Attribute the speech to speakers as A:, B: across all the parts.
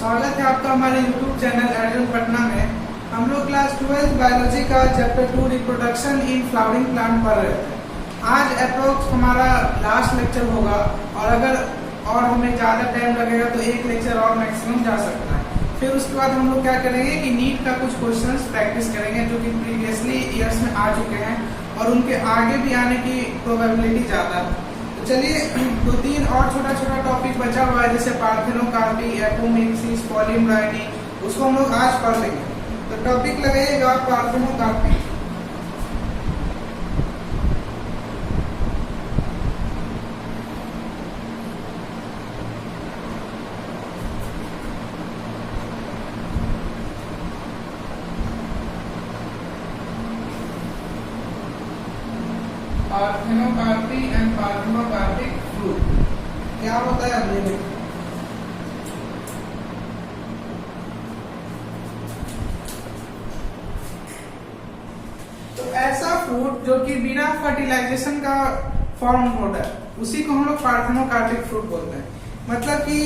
A: स्वागत है आपका हमारे YouTube चैनल अर्जुन पटना में। हम लोग क्लास 12 बायोलॉजी का chapter 2 reproduction in flowering plant पढ़ रहे थे। आज अप्रोक्स हमारा लास्ट लेक्चर होगा और हमें ज़्यादा टाइम लगेगा तो एक लेक्चर और मैक्सिमम जा सकता है। फिर उसके बाद हम लोग क्या करेंगे कि नीट का कुछ क्वेश्चंस प्रैक्टिस करेंगे जो कि प्रीवियसली ईयर्स में आ चुके हैं और उनके आगे भी आने की प्रोबेबिलिटी ज़्यादा है। चलिए 2-3 और छोटा छोटा टॉपिक बचा हुआ है जैसे पार्थेनोकार्पी, एपोमिक्सिस, पॉलीम्ब्राइडी, उसको हम लोग आज पढ़ लेंगे। तो टॉपिक लगाइएगा parthenocarpy. Parthenocarpy and parthenocarpic fruit क्या होता है अब ये देखिए। तो ऐसा फ्रूट जो कि बिना फर्टिलाइजेशन का फॉर्म होता है उसी को हम लोग पार्थेनोकार्पिक फ्रूट बोलते हैं। मतलब कि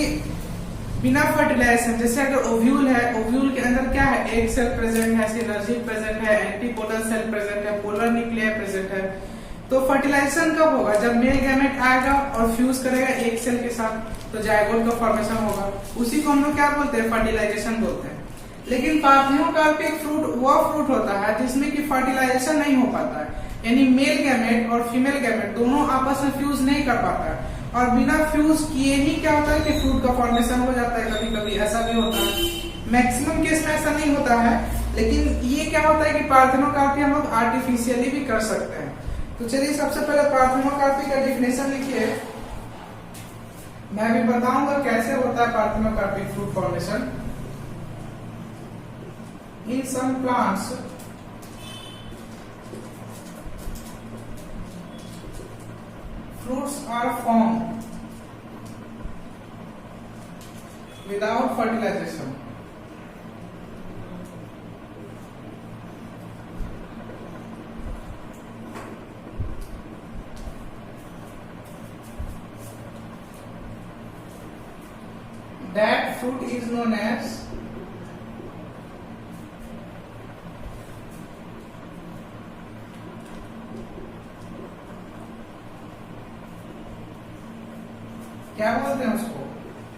A: बिना फर्टिलाइजेशन, जैसे अगर ओव्यूल है, ओव्यूल के अंदर क्या है, एग सेल प्रेजेंट है, सिनर्जी प्रेजेंट है, एंटीपोलर सेल प्रेजेंट है, पोलर न्यूक्लियर प्रेजेंट है। तो फर्टिलाइजेशन कब होगा? जब मेल गैमेट आएगा और फ्यूज करेगा एक सेल के साथ तो जायगोट का फॉर्मेशन होगा। उसी को हम लोग क्या बोलते हैं? फर्टिलाइजेशन बोलते हैं। लेकिन पार्थेनोकार्पिक फ्रूट वह फ्रूट होता है जिसमें कि फर्टिलाइजेशन नहीं हो पाता है, यानी मेल गैमेट और फीमेल गैमेट दोनों आपस में फ्यूज नहीं कर पाता है और बिना फ्यूज किए ही क्या होता है कि फ्रूट का फॉर्मेशन हो जाता है। कभी कभी ऐसा भी होता है, मैक्सिमम केस में ऐसा नहीं होता है, लेकिन ये क्या होता है कि पार्थेनोकार्पी हम लोग आर्टिफिशियली भी कर सकते हैं। तो चलिए सबसे पहले पार्थेनोकार्पी का डेफिनेशन लिखिए। मैं भी बताऊंगा कैसे होता है parthenocarpic fruit formation. In some plants fruits are formed without fertilization. That fruit is known as क्या बोलते हैं उसको?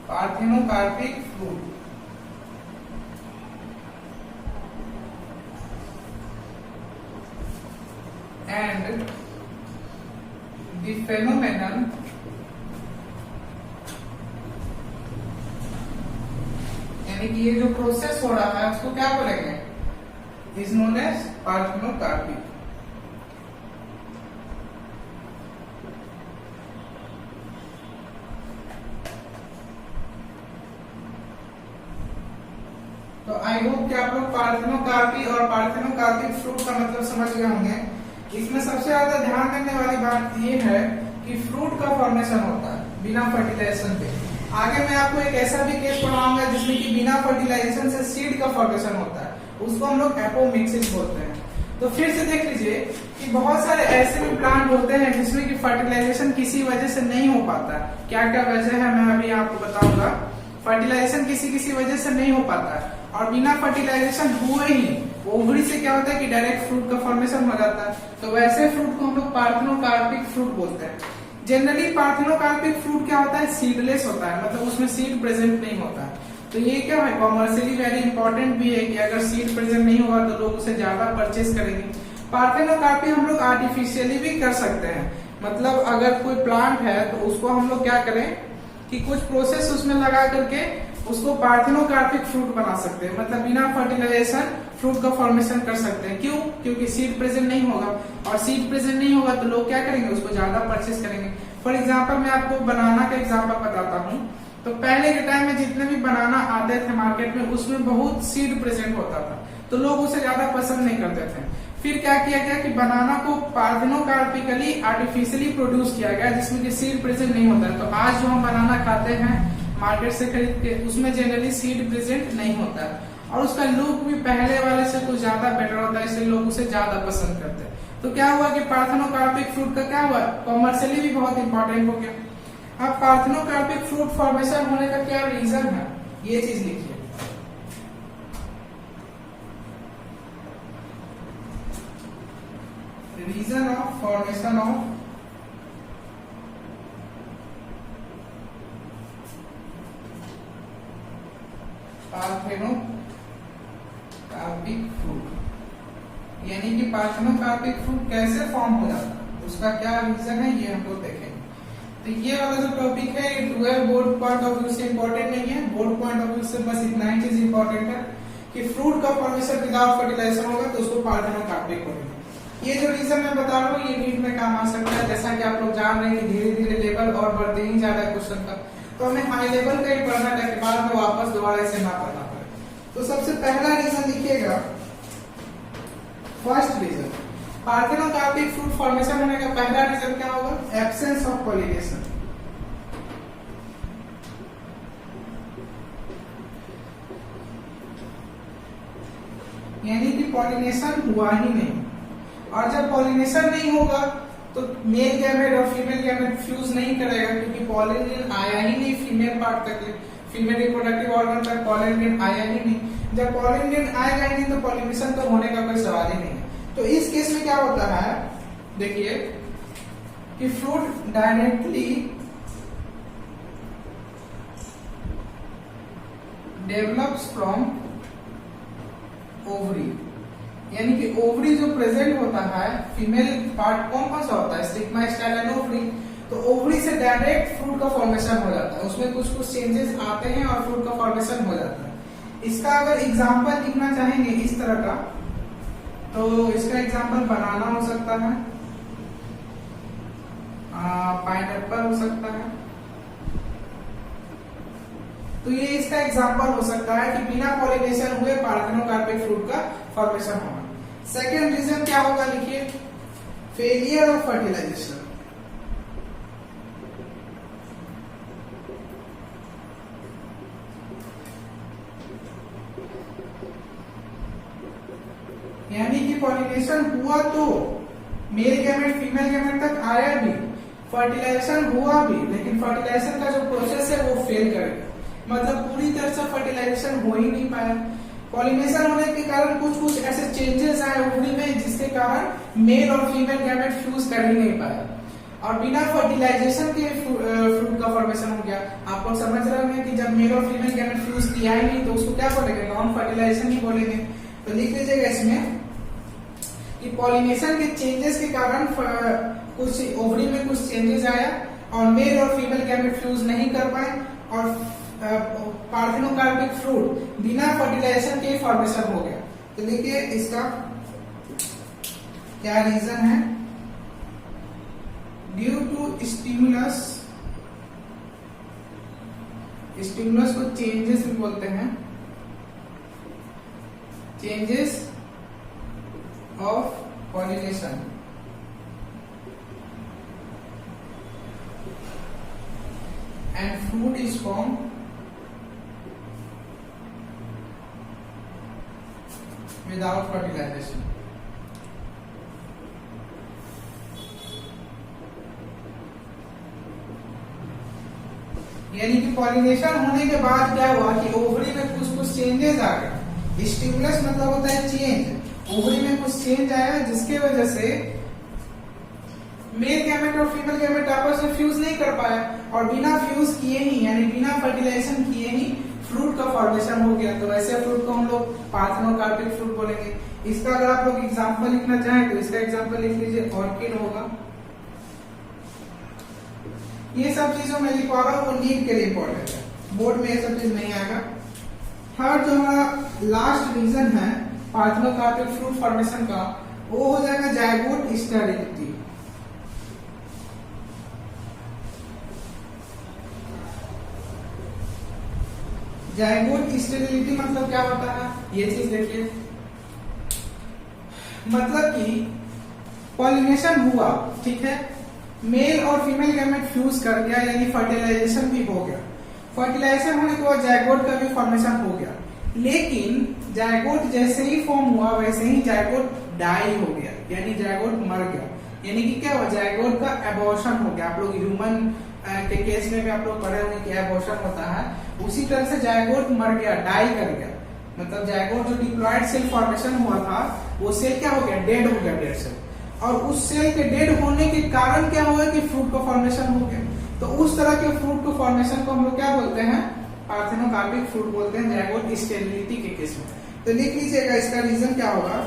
A: Parthenocarpic fruit. And the phenomenon यानी कि ये जो प्रोसेस हो रहा है उसको क्या बोलेंगे? Is known as parthenocarpy. तो आई होप कि आप लोग पार्थेनोकार्पी और पार्थेनोकार्पिक फ्रूट का मतलब समझ गए होंगे। इसमें सबसे ज्यादा ध्यान देने वाली बात ये है कि फ्रूट का फॉर्मेशन होता है बिना फर्टिलाइजेशन के। आगे मैं आपको एक ऐसा भी केस पढ़ाऊंगा जिसमें कि बिना फर्टिलाइजेशन से सीड का फॉर्मेशन होता है, उसको हम लोग एपोमिक्सिस बोलते हैं। तो फिर से देख लीजिए कि बहुत सारे ऐसे भी प्लांट होते हैं जिसमें कि फर्टिलाइजेशन किसी वजह से नहीं हो पाता। क्या क्या वजह है मैं अभी आपको बताऊंगा। फर्टिलाइजेशन किसी वजह से नहीं हो पाता है और बिना फर्टिलाइजेशन हुए ही ओवरी से क्या होता है कि डायरेक्ट फ्रूट का फॉर्मेशन हो जाता है। तो वैसे फ्रूट को हम लोग पार्थेनोकार्पिक फ्रूट बोलते हैं। जनरली पार्थेनोकार्पिक फ्रूट क्या होता है? सीडलेस होता है, मतलब उसमें सीड प्रेजेंट नहीं होता है। तो ये क्या है, कॉमर्शियली वेरी इंपॉर्टेंट भी है कि अगर सीड प्रेजेंट नहीं होगा तो लोग उसे ज्यादा परचेज करेंगे। पार्थेनोकार्पी हम लोग आर्टिफिशियली भी कर सकते हैं, मतलब अगर कोई प्लांट है तो उसको हम लोग क्या करें कि कुछ प्रोसेस उसमें लगा करके उसको पार्थेनोकार्पिक फ्रूट बना सकते हैं, मतलब बिना फर्टिलाइजेशन फ्रूट का फॉर्मेशन कर सकते हैं। क्यों? क्योंकि सीड प्रेजेंट नहीं होगा और सीड प्रेजेंट नहीं होगा तो लोग क्या करेंगे? उसको ज्यादा परचेस करेंगे। फॉर एग्जाम्पल मैं आपको बनाना का एग्जाम्पल बताता हूँ। तो पहले के टाइम में जितने भी बनाना आते थे मार्केट में उसमें बहुत सीड प्रेजेंट होता था तो लोग उसे ज्यादा पसंद नहीं करते थे। फिर क्या किया गया कि बनाना को पार्थेनोकार्पिकली आर्टिफिशियली प्रोड्यूस किया गया जिसमें कि सीड प्रेजेंट नहीं होता है। तो आज जो हम बनाना खाते हैं मार्केट से खरीद के उसमें जनरली सीड प्रेजेंट नहीं होता है और उसका लुक भी पहले वाले से कुछ ज्यादा बेटर होता है, इसलिए लोग उसे ज्यादा पसंद करते हैं। तो क्या हुआ कि पार्थेनोकार्पिक फ्रूट का क्या हुआ, कॉमर्शियली भी बहुत इंपॉर्टेंट हो गया। अब पार्थेनोकार्पिक फ्रूट फॉर्मेशन होने का क्या रीजन है, ये चीज लिखिए। Reason of formation of parthenocarpic fruit, यानी कि पार्थेनोकार्पिक फ्रूट कैसे फॉर्म हो जाता है, उसका क्या रीजन है ये हमको देखेंगे। तो ये वाला जो टॉपिक है ये twelve board point of view से इंपॉर्टेंट नहीं है, बोर्ड पॉइंट ऑफ व्यू से बस इतना ही चीज इंपॉर्टेंट है कि फ्रूट का फॉर्मेशन विदाउट फर्टिलाइजेशन होगा तो उसको पार्थेनोकार्पिक बोलेंगे। ये जो रीजन मैं बता रहा हूँ ये नीट में काम आ सकता है, जैसा कि आप लोग जान रहे हैं कि धीरे धीरे लेवल और बढ़ते ही जा रहा है क्वेश्चन का, तो हमें हाई लेवल का ही पढ़ना है ताकि बाद में वापस दोबारा इसे ना पढ़ना पड़े। तो सबसे पहला रीजन लिखिएगा, first reason parthenocarpic fruit formation होने का पहला रीजन क्या होगा, एब्सेंस ऑफ पॉलिनेशन। यानी कि पॉलिनेशन हुआ ही नहीं, और जब पॉलिनेशन नहीं होगा तो मेल गैमेट और फीमेल गैमेट फ्यूज नहीं करेगा, क्योंकि पॉलिन आया ही नहीं फीमेल पार्ट तक, फीमेल रिप्रोडक्टिव ऑर्गन तक पॉलिन आया ही नहीं। जब पॉलिन आएगा ही नहीं तो पॉलिनेशन तो होने का कोई सवाल ही नहीं है। तो इस केस में क्या होता है, देखिए कि fruit directly develops from ovary, यानी कि ओवरी जो प्रेजेंट होता है, फीमेल पार्ट कौन कौन सा होता है, स्टिग्मा, स्टाइल एंड ओवरी, तो ओवरी से डायरेक्ट फ्रूट का फॉर्मेशन हो जाता है, उसमें कुछ कुछ चेंजेस आते हैं और फ्रूट का फॉर्मेशन हो जाता है। इसका अगर एग्जांपल लिखना चाहेंगे इस तरह का, तो इसका एग्जांपल बनाना हो सकता है, पाइनएप्पल हो सकता है, तो ये इसका एग्जांपल हो सकता है कि बिना पॉलिनेशन हुए पार्थेनोकार्पिक फ्रूट का फॉर्मेशन होना। सेकेंड रीजन क्या होगा, लिखिए फेलियर ऑफ फर्टिलाइजेशन। यानी कि पॉलिनेशन हुआ तो मेल गैमेट फीमेल गैमेट तक आया भी, फर्टिलाइजेशन हुआ भी, लेकिन फर्टिलाइजेशन का जो प्रोसेस है वो फेल करेगा, मतलब पूरी तरह से फर्टिलाइजेशन हो ही नहीं पाया। पॉलिनेशन होने के कारण कुछ कुछ ऐसे चेंजेस आए ओवरी में जिसके कारण मेल और फीमेल गैमेट फ्यूज कर ही नहीं पाया, और बिना फर्टिलाइजेशन के फ्रूट का फॉर्मेशन हो गया। आप लोग समझ रहे हैं कि जब मेल और फीमेल गैमेट फ्यूज किया ही नहीं तो उसको क्या बोलेंगे, नॉन फर्टिलाइजेशन ही बोलेंगे। तो लिख लीजिएगा इसमें कि पॉलिनेशन के चेंजेस के कारण कुछ ओवरी में कुछ चेंजेस आया और मेल और फीमेल गैमेट फ्यूज नहीं कर पाए, और पार्थेनोकार्पिक फ्रूट बिना फर्टिलाइजेशन के फॉर्मेशन हो गया। तो देखिए इसका क्या रीजन है, ड्यू टू स्टिमुलस, स्टिमुलस को चेंजेस भी बोलते हैं, changes of pollination, and fruit is form without fertilization। यानी कि पॉलिनेशन होने के बाद क्या हुआ कि ओवरी में कुछ कुछ चेंजेस आ गए। स्टिमुलस मतलब होता है चेंज, ओवरी में कुछ चेंज आया जिसके वजह से मेल गैमेट और फीमेल गैमेट आपस में फ्यूज नहीं कर पाया, और बिना फ्यूज किए ही यानी बिना फर्टिलाइजेशन किए ही फ्रूट का फॉर्मेशन हो गया। तो ऐसे फ्रूट को हम लोग पार्थेनोकार्पिक फ्रूट बोलेंगे। इसका अगर आप लोग एग्जांपल लिखना चाहें तो इसका एग्जांपल लिख लीजिए, ऑर्किड होगा। ये सब चीजों में लिखवा रहा हूँ वो नीट के लिए इंपॉर्टेंट है, बोर्ड में ये सब चीज नहीं आएगा। थर्ड जो हमारा लास्ट रीजन है पार्थेनोकार्पिक फ्रूट फॉर्मेशन का, वो हो जाएगा जायगोट स्टेरिलिटी। जायगोट स्टेरिलिटी मतलब क्या होता है, ये चीज देखिए, मतलब कि पॉलिनेशन हुआ, ठीक है, मेल और फीमेल गैमेट फ्यूज कर गया, यानी फर्टिलाइजेशन भी हो गया। फर्टिलाइजेशन होने के बाद जायगोट का भी फॉर्मेशन हो गया, लेकिन जायगोट जैसे ही फॉर्म हुआ वैसे ही जायगोट डाई हो गया, यानी जायगोट मर गया। यानी कि क्या हुआ, जायगोट का एबॉर्शन हो गया। आप लोग ह्यूमन के केस में भी आप लोग पढ़े होंगे कि एबॉर्शन होता है, उसी तरह से जायगोट मर गया, डाई कर गया। मतलब जायगोट जो डिप्लॉयड सेल फॉर्मेशन हुआ था वो सेल क्या हो गया, डेड हो गया, डेड सेल। और उस सेल के डेड होने के कारण क्या हुआ कि फ्रूट का फॉर्मेशन हो गया। तो उस तरह के फ्रूट को फॉर्मेशन को हम लोग क्या बोलते हैं, पार्थेनोकार्पिक फ्रूट बोलते हैं, जायगोट स्टेरिलिटी के केस में। तो लिख लीजिएगा इसका रीजन क्या होगा,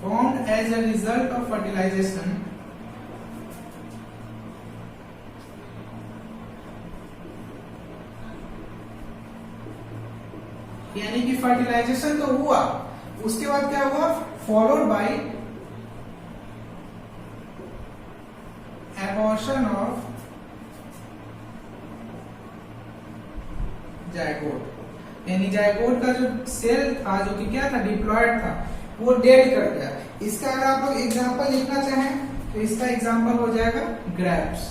A: formed as a result of fertilization यानी कि फर्टिलाइजेशन तो हुआ, उसके बाद क्या हुआ, followed by abortion of zygote, यानी जायगोट का जो सेल था जो कि क्या था, डिप्लॉयड था, वो डेड कर गया। इसका अगर आप लोग एग्जांपल लिखना चाहें तो इसका एग्जांपल हो जाएगा ग्रेप्स।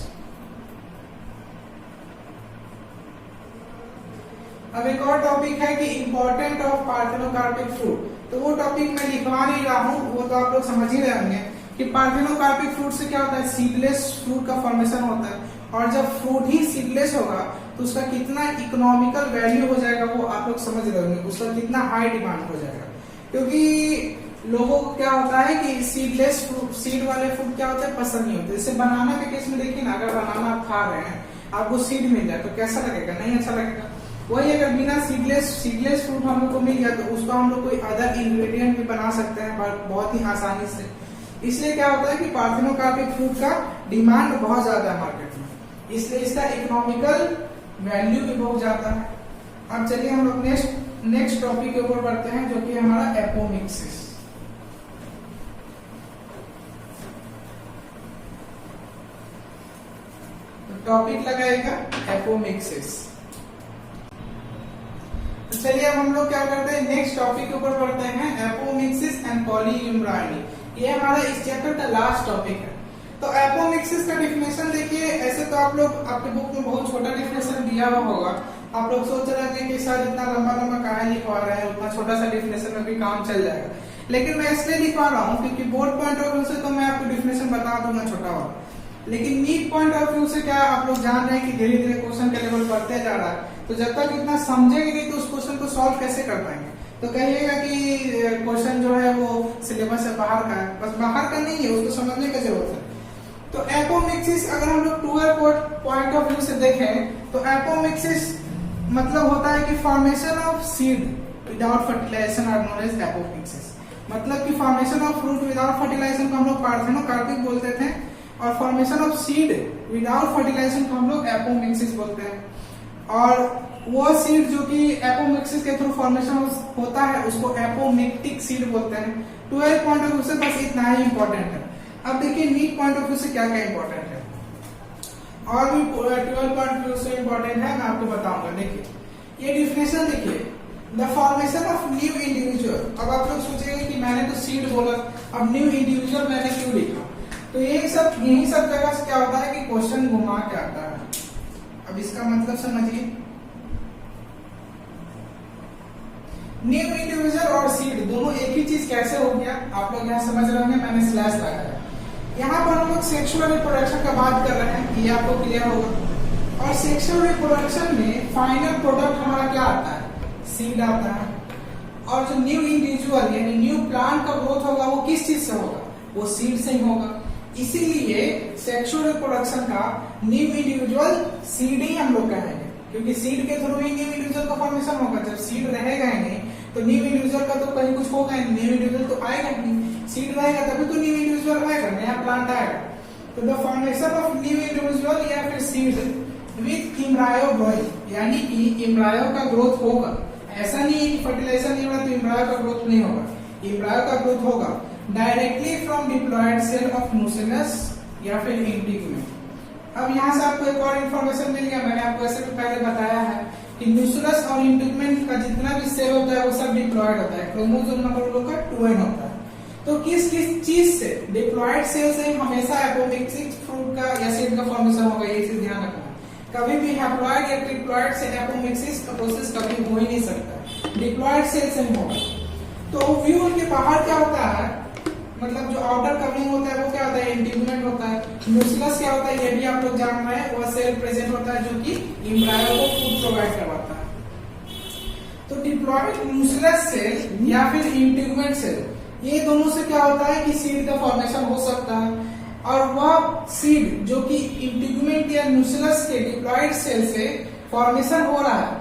A: अब एक और टॉपिक है कि इंपॉर्टेंट ऑफ पार्थेनोकार्पिक फ्रूट, तो वो टॉपिक मैं लिखवा नहीं रहा हूं, वो तो आप लोग समझ ही रहे होंगे कि पार्थेनोकार्पिक फ्रूट से क्या होता है, सीडलेस फ्रूट का फॉर्मेशन होता है, और जब फ्रूट ही सीडलेस होगा तो उसका कितना इकोनॉमिकल वैल्यू हो जाएगा वो आप लोग समझ रहे होंगे, उसका कितना हाई डिमांड हो जाएगा। क्योंकि लोगों को क्या होता है कि सीडलेस फ्रूट, सीड वाले फ्रूट क्या होते हैं, पसंद नहीं होते। जैसे बनाना के केस में देखिए ना, अगर बनाना आप खा रहे हैं, आपको सीड मिल जाए तो कैसा लगेगा, नहीं अच्छा लगेगा। वही अगर बिना सीडलेस फ्रूट हम लोग को मिल गया तो उसका हम लोग कोई अदर इंग्रेडिएंट भी बना सकते हैं बहुत ही आसानी से। इसलिए क्या होता है कि पार्थेनोकार्पिक फ्रूट का डिमांड बहुत ज्यादा है मार्केट में, इसलिए इसका इकोनॉमिकल वैल्यू भी बहुत ज्यादा है। अब चलिए हम लोग नेक्स्ट टॉपिक के ऊपर बढ़ते हैं, जो कि हमारा एपोमिक्सिस। टॉपिक लगाएगा एपोमिक्सिस। तो चलिए अब हम लोग क्या करते हैं, नेक्स्ट टॉपिक के ऊपर बढ़ते हैं, एपोमिक्सिस एंड पॉलीयूमराइनी। ये हमारा इस चैप्टर का लास्ट टॉपिक है। तो एपोमिक्सिस का डिफिनेशन देखिए, ऐसे तो आप लोग आपके बुक में बहुत छोटा डिफिनेशन दिया हुआ होगा, आप लोग सोच रहे थे कि सर इतना लंबा लंबा कहां लिखवा रहे हैं, उतना छोटा सा डिफिनेशन में भी काम चल जाएगा। लेकिन मैं इसलिए लिखवा रहा हूँ क्योंकि बोर्ड पॉइंट ऑफ व्यू से तो मैं आपको डिफिनेशन बता दूंगा छोटा वाला, लेकिन नीट पॉइंट ऑफ व्यू से क्या आप लोग जान रहे हैं कि धीरे धीरे क्वेश्चन का लेवल बढ़ते जा रहा है, तो जब तक इतना समझेंगे नहीं तो उस क्वेश्चन को सॉल्व कैसे कर पाएंगे। तो कहिएगा कि क्वेश्चन जो है वो सिलेबस से बाहर का है, बस बाहर का नहीं है, उसको समझने की जरूरत है। तो एपोमिक्सिस अगर हम लोग 12 पॉइंट ऑफ व्यू से देखें तो एपोमिक्सिस मतलब होता है कि formation of seed without fertilization are known as apomixis. मतलब कि formation of fruit without fertilization को हम लोग पार्थेनोकार्पिक बोलते थे, और formation of seed without fertilization को हम लोग एपोमिक्सिस बोलते हैं। और वो सीड जो कि एपोमिक्सिस के थ्रू फॉर्मेशन होता है उसको एपोमिक्टिक सीड बोलते हैं। 12 पॉइंट ऑफ व्यू से बस इतना ही इंपॉर्टेंट है। अब देखिए नीट पॉइंट ऑफ व्यू से क्या क्या इंपॉर्टेंट है, और भी 12 पॉइंट ऑफ व्यू से इंपॉर्टेंट है, मैं आपको बताऊंगा। देखिए ये डिफिनेशन देखिए, the formation of new individual. अब आप लोग सोचेंगे कि मैंने तो सीड बोला, अब न्यू इंडिविजुअल मैंने क्यों लिखा, तो यही सब जगह से क्या होता है कि क्वेश्चन घुमा के आता है। अब इसका मतलब समझिए, न्यू इंडिविजुअल और सीड दोनों एक ही चीज कैसे हो गया, आप लोग यहाँ समझ रहे होंगे, मैंने स्लैश लगाया। यहाँ पर हम लोग सेक्सुअल रिप्रोडक्शन का बात कर रहे हैं, ये आपको क्लियर होगा। और सेक्सुअल रिप्रोडक्शन में फाइनल प्रोडक्ट हमारा क्या आता है, सीड आता है। और जो न्यू इंडिविजुअल यानी न्यू प्लांट का ग्रोथ होगा वो किस चीज से होगा, वो सीड से ही होगा। इसीलिए सेक्सुअल रिप्रोडक्शन का न्यू इंडिविजुअल सीड ही हम लोग कहेंगे, क्योंकि सीड के थ्रू ही न्यू इंडिविजुअल का फॉर्मेशन होगा। जब सीड रहेगा ही नहीं तो न्यू इंडिविजुअल का तो कहीं कुछ होगा ही, न्यू इंडिविजुअल तो आएगा नहीं। सीड रहेगा तभी तो न्यू इंडिविजुअल आएगा, नया प्लांट आएगा। तो the formation of new individual या फिर सीड विथ एम्ब्रायो ग्रोइंग, यानी कि एम्ब्रायो का ग्रोथ होगा। ऐसा नहीं है कि फर्टिलाइजेशन नहीं होगा तो एम्ब्रायो का ग्रोथ नहीं होगा, एम्ब्रायो का ग्रोथ होगा directly from diploid cell of nucellus या फिर इंटीग्यूमेंट। अब यहाँ से आपको एक और इन्फॉर्मेशन मिल गया, मैंने आपको ऐसे भी पहले बताया है कि न्यूसेलस और इंटीग्यूमेंट का जितना भी सेल होता है वो सब डिप्लॉयड होता है, क्रोमोसोम नंबर उन लोग का 2n होता है। तो किस चीज से, डिप्लॉयड सेल से हमेशा एपोमिक्सिस फ्रूट का या सीड का फॉर्मेशन होगा, ये चीज ध्यान रखना। कभी भी हैप्लॉयड या ट्रिप्लॉयड से एपोमिक्सिस का प्रोसेस कभी हो ही नहीं सकता, डिप्लॉयड सेल से ही होगा। तो ओव्यूल के बाहर क्या होता है, मतलब जो आउटर कवरिंग होता है वो क्या होता है, इंटीग्यूमेंट होता है। न्यूक्लियस क्या होता है, ये भी आप लोग जान रहे हैं, वह सेल प्रेजेंट होता है जो कि एम्ब्रायो को फूड प्रोवाइड करवाता है। तो डिप्लॉयड न्यूक्लियस सेल या फिर इंटीग्यूमेंट सेल, ये दोनों से क्या होता है कि सीड का फॉर्मेशन हो सकता है। और वह सीड जो कि इंटीग्यूमेंट या न्यूक्लियस के डिप्लॉयड सेल से फॉर्मेशन हो रहा है,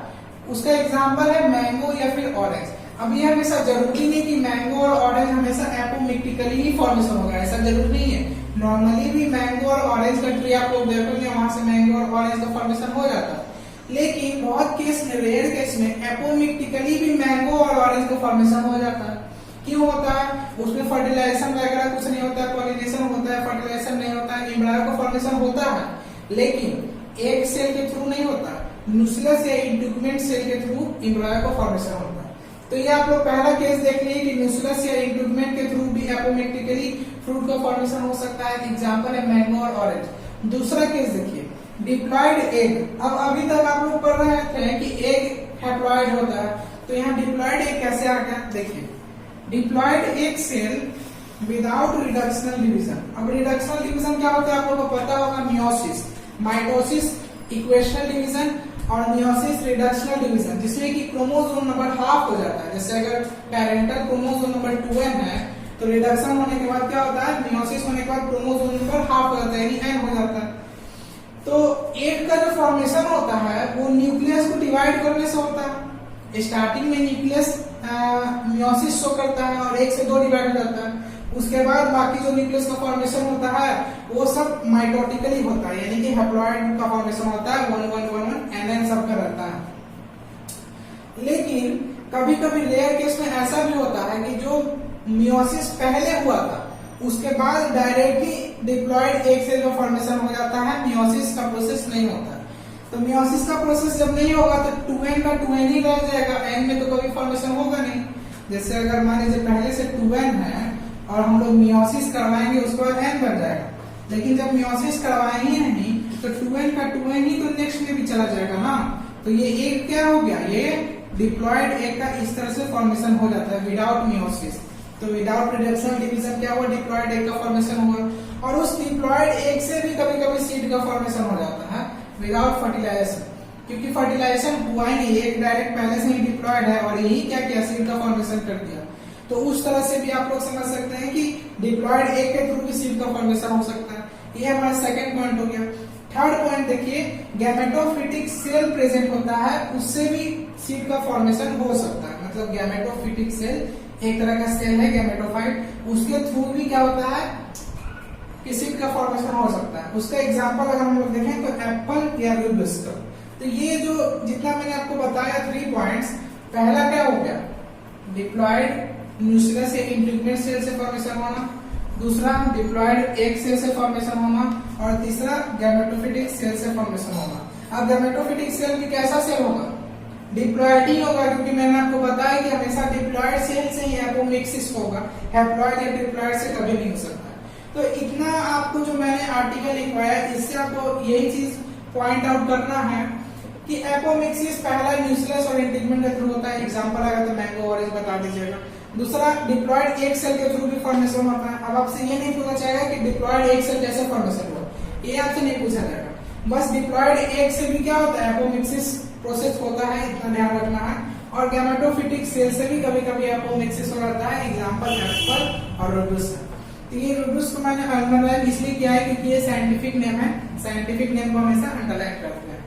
A: उसका एग्जांपल है मैंगो या फिर ऑरेंज। अब ये हमेशा जरूरी नहीं कि मैंगो और ऑरेंज हमेशा एपोमिक्टिकली ही फॉर्मेशन होगा, ऐसा जरूरी नहीं है। नॉर्मली भी मैंगो और ऑरेंज का ट्री आप लोग देखोगे, वहां से मैंगो और ऑरेंज का फॉर्मेशन हो जाता है। लेकिन बहुत केस में, रेयर केस में एपोमिक्टिकली भी मैंगो और ऑरेंज का फॉर्मेशन हो जाता है। क्यों होता है? उसमें फर्टिलाइजेशन वगैरह कुछ नहीं होता है, पॉलिनेशन होता है, फर्टिलाइजेशन नहीं होता है, एम्ब्रायो का फॉर्मेशन होता है, लेकिन एक सेल के थ्रू नहीं होता, न्यूक्लियस या इंटीग्यूमेंट सेल के थ्रू एम्ब्रायो का फॉर्मेशन होता है। तो ये आप लोग पहला केस देख लिए कि न्यूक्लियस या इंटीग्यूमेंट के थ्रू भी एपोमिक्टिकली फ्रूट का फॉर्मेशन हो सकता है, एग्जांपल है मैंगो और ऑरेंज। दूसरा केस देखिए, डिप्लॉयड एग। अब अभी तक आप लोग पढ़ रहे थे कि एग हैप्लॉयड होता है, तो यहाँ डिप्लॉयड एग कैसे आ गया? देखिए, diploid egg cell without reductional division. अब रिडक्शनल डिवीजन क्या होता है आप लोगों को पता होगा, मियोसिस, माइटोसिस इक्वेशनल डिवीजन और मियोसिस रिडक्शनल डिवीजन, जिसमें कि क्रोमोसोम नंबर हाफ हो जाता है। जैसे अगर पेरेंटल क्रोमोसोम नंबर 2n है तो रिडक्शन होने के बाद क्या होता है, मियोसिस होने के बाद क्रोमोसोम नंबर हाफ हो जाता है, यानी n हो जाता है। तो एग का जो फॉर्मेशन होता है वो न्यूक्लियस को डिवाइड करने से होता है। स्टार्टिंग में न्यूक्लियस मियोसिस शो करता है और 1 से 2 डिवाइड हो जाता है। उसके बाद बाकी जो न्यूक्लियस का फॉर्मेशन होता है वो सब माइटोटिकली होता है, यानी कि हैप्लॉइड का फॉर्मेशन होता है, 1 1 1 1 nn सबका रहता है। लेकिन कभी कभी रेयर केस में ऐसा भी होता है कि जो मियोसिस पहले हुआ था उसके बाद डायरेक्टली डिप्लॉयड एग सेल का फॉर्मेशन हो जाता है, मियोसिस का प्रोसेस नहीं होता। तो मियोसिस का प्रोसेस जब नहीं होगा तो 2n का 2n ही रह जाएगा, n में तो कभी फॉर्मेशन होगा नहीं। जैसे अगर मान लीजिए पहले से 2n है और हम लोग मियोसिस करवाएंगे उसके बाद n बन जाएगा, लेकिन जब मियोसिस करवाएंगे ही नहीं तो 2n का 2n ही तो नेक्स्ट में भी चला जाएगा ना। तो ये एक क्या हो गया, ये डिप्लॉयड एग का इस तरह से फॉर्मेशन हो जाता है विदाउट मियोसिस। तो विदाउट रिडक्शनल डिवीजन क्या हुआ, डिप्लॉयड एग का फॉर्मेशन हुआ। और उस डिप्लॉयड एग से भी कभी कभी सीड का फॉर्मेशन हो जाता है विदाउट फर्टिलाइजेशन, क्योंकि फर्टिलाइजेशन हुआ ही नहीं, एक डायरेक्ट पहले से ही डिप्लॉयड है और यही क्या किया, सीड का फॉर्मेशन कर दिया। तो उस तरह से भी आप लोग समझ सकते हैं कि डिप्लॉयड एग के थ्रू भी सीड का फॉर्मेशन हो सकता है। ये हमारा सेकंड पॉइंट हो गया। थर्ड पॉइंट देखिए, गैमेटोफिटिक सेल प्रेजेंट होता है, उससे भी सीड का फॉर्मेशन हो सकता है। मतलब गैमेटोफिटिक सेल एक तरह का सेल है गैमेटोफाइट, उसके थ्रू भी क्या होता है कि सीड का फॉर्मेशन हो सकता है। उसका एग्जांपल अगर हम लोग देखें तो एप्पल या रूबिस का। तो ये जो जितना मैंने आपको बताया 3 पॉइंट्स, पहला क्या हो गया, डिप्लॉयड न्यूक्लियस या इंटीग्यूमेंट सेल से फॉर्मेशन होना, दूसरा डिप्लॉयड एग सेल से फॉर्मेशन होना, और तीसरा गैमेटोफिटिक सेल से फॉर्मेशन होना। अब गैमेटोफिटिक सेल भी कैसा सेल होगा, डिप्लॉयड ही होगा, क्योंकि मैंने आपको बताया कि हमेशा डिप्लॉयड सेल से ही एपोमिक्सिस होगा, हैप्लॉयड या डिप्लॉयड से कभी नहीं हो सकता। तो इतना आपको जो मैंने आर्टिकल लिखवाया इससे आपको यही चीज पॉइंट आउट करना है कि एपोमिक्सिस पहला न्यूक्लियस और इंटीग्यूमेंट के थ्रू होता है, एग्जांपल आएगा तो मैंगो ऑरेंज बता दीजिएगा। दूसरा, डिप्लॉयड एग सेल के थ्रू भी फॉर्मेशन होता है। अब आपसे ये नहीं पूछा जाएगा कि डिप्लॉयड एग सेल कैसे फॉर्मेशन हुआ, ये आपसे नहीं पूछा जाएगा। बस डिप्लॉयड एग से भी क्या होता है, एपोमिक्सिस प्रोसेस होता है, इतना ध्यान रखना है। और गैमेटोफिटिक सेल से भी कभी कभी एपोमिक्सिस हो जाता है, एग्जांपल एप्पल और रूबिस। तो ये रूबिस को मैंने अंडरलाइन इसलिए किया है क्योंकि ये साइंटिफिक नेम है, साइंटिफिक नेम को हमेशा अंडरलाइन करते हैं।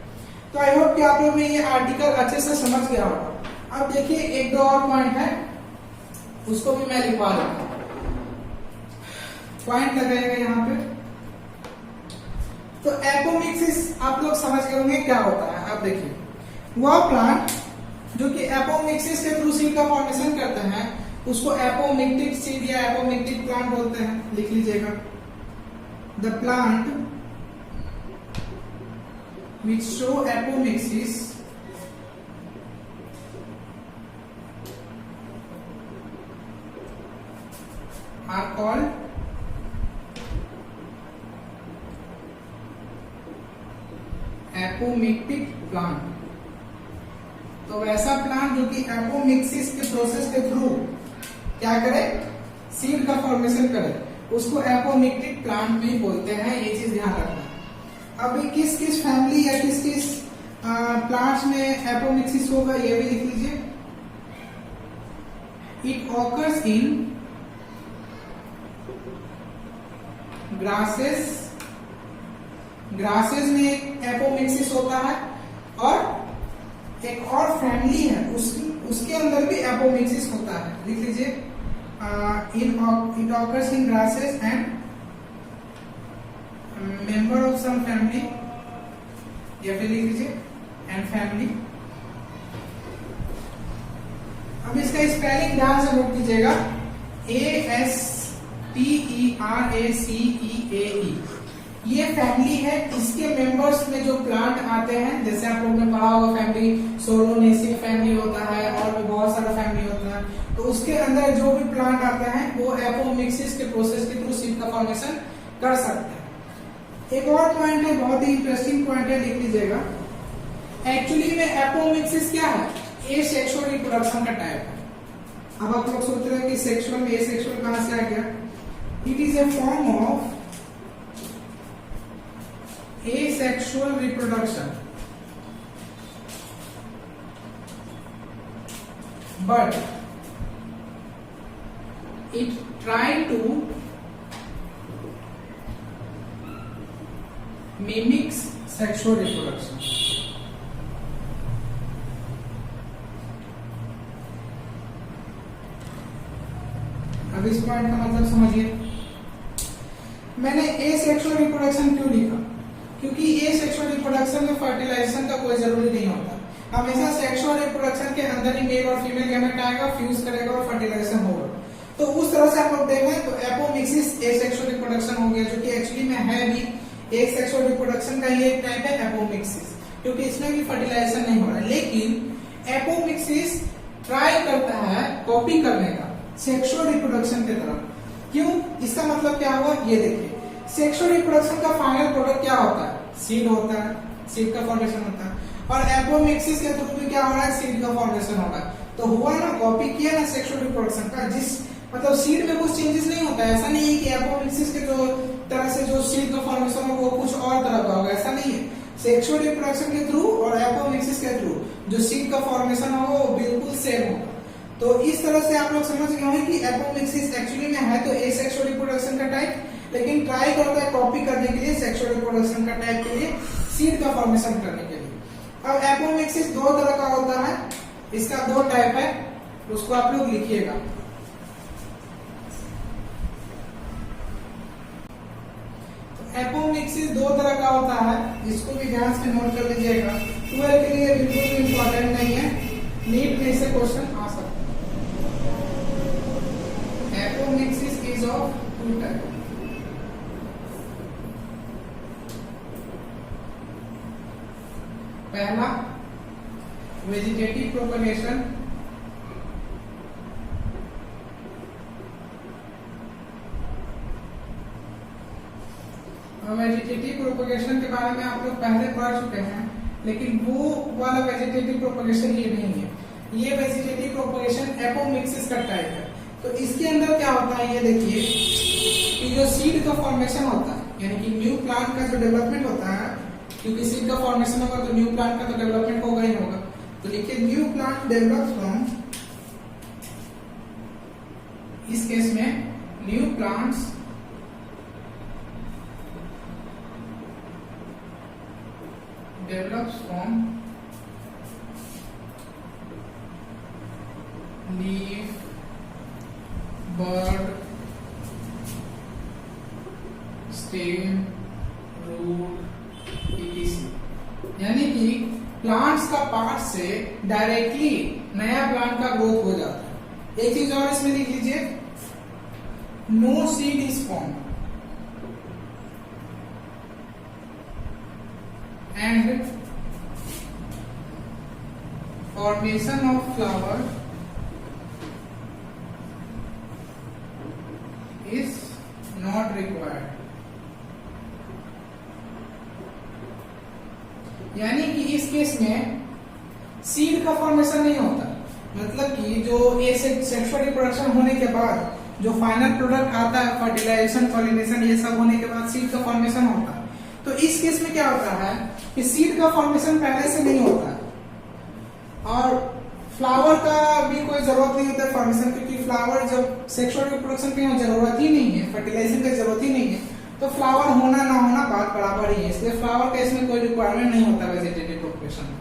A: तो आई होप कि आप लोग ने ये आर्टिकल अच्छे से समझ गया होगा। अब देखिए एक दो और पॉइंट है, उसको भी मैं लिखवा दूंगा, पॉइंट लगाएगा यहाँ पे। तो एपोमिक्सिस आप लोग समझ गए होंगे क्या होता है। अब देखिए, वह प्लांट जो कि एपोमिक्सिस के थ्रू सीड का फॉर्मेशन करते हैं उसको एपोमिक्टिक सीड या एपोमिक्टिक प्लांट बोलते हैं, लिख लीजिएगा। The plant which show apomixis are called apomictic plant. तो वैसा प्लांट जो कि एपोमिक्सिस के प्रोसेस के थ्रू क्या करे, सीड का फॉर्मेशन करे, उसको एपोमिक्टिक प्लांट भी बोलते हैं। ये चीज ध्यान रखना। अभी किस किस फैमिली या किस किस प्लांट्स में एपोमिक्सिस होगा ये भी लिख लीजिए। It occurs in grasses, grasses में एक एपोमिक्सिस होता है और एक और फैमिली है उसके अंदर भी एपोमिक्सिस होता है। लिख लीजिए it occurs in grasses and member of some family, या फिर लिख लीजिए एंड फैमिली। अब इसका स्पेलिंग ध्यान से नोट कीजिएगा, ASTERACEAE, ये फैमिली है। इसके मेंबर्स में जो प्लांट आते हैं, जैसे आप लोगों ने पढ़ा होगा फैमिली सोलोनेसी फैमिली होता है और भी बहुत सारा फैमिली होता है, तो उसके अंदर जो भी प्लांट आते हैं वो एपोमिक्सिस के प्रोसेस के थ्रू सीड का फॉर्मेशन कर सकते हैं। एक और पॉइंट है, बहुत ही इंटरेस्टिंग पॉइंट है, लिख लीजिएगा। एक्चुअली में एपोमिक्सिस क्या है? एसेक्सुअल रिप्रोडक्शन का टाइप है। अब आप लोग सोच रहे हैं कि सेक्सुअल में एसेक्सुअल कहां से आ गया? It is a form of asexual reproduction, but it tried to mimics sexual reproduction. अब इस पॉइंट का मतलब समझिए। मैंने एसेक्सुअल रिप्रोडक्शन क्यों लिखा? क्योंकि एसेक्सुअल रिप्रोडक्शन में फर्टिलाइजेशन का कोई जरूरी नहीं होता। हमेशा सेक्सुअल रिप्रोडक्शन के अंदर ही मेल और फीमेल गैमेट आएगा, फ्यूज करेगा और फर्टिलाइजेशन होगा। तो उस तरह से आप लोग देखें तो एपोमिक्सिस एसेक्सुअल रिप्रोडक्शन हो गया, जो कि एक्चुअली में है भी एक सेक्सुअल रिप्रोडक्शन का ही एक टाइप है एपोमिक्सिस, क्योंकि इसमें भी फर्टिलाइजेशन नहीं हो रहा है। लेकिन एपोमिक्सिस ट्राई करता है कॉपी करने का सेक्सुअल रिप्रोडक्शन की तरफ। क्यों? इसका मतलब क्या हुआ, ये देखिए। सेक्सुअल रिप्रोडक्शन का फाइनल प्रोडक्ट क्या होता है? सीड होता है, सीड का फॉर्मेशन होता है। और एपोमिक्सिस के थ्रू भी क्या हो रहा है? सीड का फॉर्मेशन हो रहा है। तो हुआ ना, कॉपी किया ना सेक्सुअल रिप्रोडक्शन का। जिस मतलब सीड में कुछ चेंजेस नहीं होता है। ऐसा नहीं है कि एपोमिक्सिस के जो तरह से जो सीड का फॉर्मेशन हो वो कुछ और तरह का होगा, ऐसा नहीं है। सेक्सुअल रिप्रोडक्शन के थ्रू और एपोमिक्सिस के थ्रू जो सीड का फॉर्मेशन होगा वो बिल्कुल सेम होगा। तो इस तरह से आप लोग समझ गए होंगे कि एपोमिक्सिस एक्चुअली में है तो एसेक्सुअल रिप्रोडक्शन का टाइप, लेकिन ट्राई करता है कॉपी करने के लिए सेक्सुअल रिप्रोडक्शन का टाइप के लिए, सीड का फॉर्मेशन करने के लिए। अब एपोमिक्सिस दो तरह का होता है, इसका दो टाइप है, उसको आप लोग लिखिएगा। एपोमिक्सिस दो तरह का होता है, इसको भी ध्यान से नोट कर लीजिएगा। 12 के लिए बिल्कुल भी इंपॉर्टेंट नहीं है, नीट में से क्वेश्चन आ सकता है। Apomixis is of two type. पहला वेजिटेटिव प्रोपगेशन, वेजिटेटिव प्रोपगेशन के बारे में आप लोग पहले पढ़ चुके हैं, लेकिन वो वाला वेजिटेटिव प्रोपगेशन ये नहीं है। ये वेजिटेटिव प्रोपगेशन एपोमिक्सिस का टाइप है। तो इसके अंदर क्या होता है, ये देखिए कि जो सीड का फॉर्मेशन होता है, यानी कि न्यू प्लांट का जो डेवलपमेंट होता है, क्योंकि सीड का फॉर्मेशन होगा तो न्यू प्लांट का तो डेवलपमेंट होगा ही होगा। तो लिखिए न्यू प्लांट डेवलप्स फ्रॉम, इस केस में new plants develops from leaf, bud, stem, root, etc. यानी कि प्लांट्स का पार्ट से डायरेक्टली नया प्लांट का ग्रोथ हो जाता है। एक चीज और इसमें लिख लीजिए, no seed is form and formation of flower is not required। यानी कि इस केस में सीड का फॉर्मेशन नहीं होता, मतलब कि जो ये सेक्सुअल रिप्रोडक्शन होने के बाद जो फाइनल प्रोडक्ट आता है, फर्टिलाइजेशन, पॉलिनेशन, ये सब होने के बाद सीड का फॉर्मेशन होता है। तो इस केस में क्या होता है कि सीड का फॉर्मेशन पहले से नहीं होता और फ्लावर का भी कोई जरूरत नहीं होता है फॉर्मेशन, क्योंकि फ्लावर जब सेक्सुअल रिप्रोडक्शन की जरूरत ही नहीं है, फर्टिलाइजेशन की जरूरत ही नहीं है, तो फ्लावर होना ना होना बात बराबर ही है, इसलिए फ्लावर का इसमें कोई रिक्वायरमेंट नहीं होता वेजिटेटिव प्रोपगेशन में।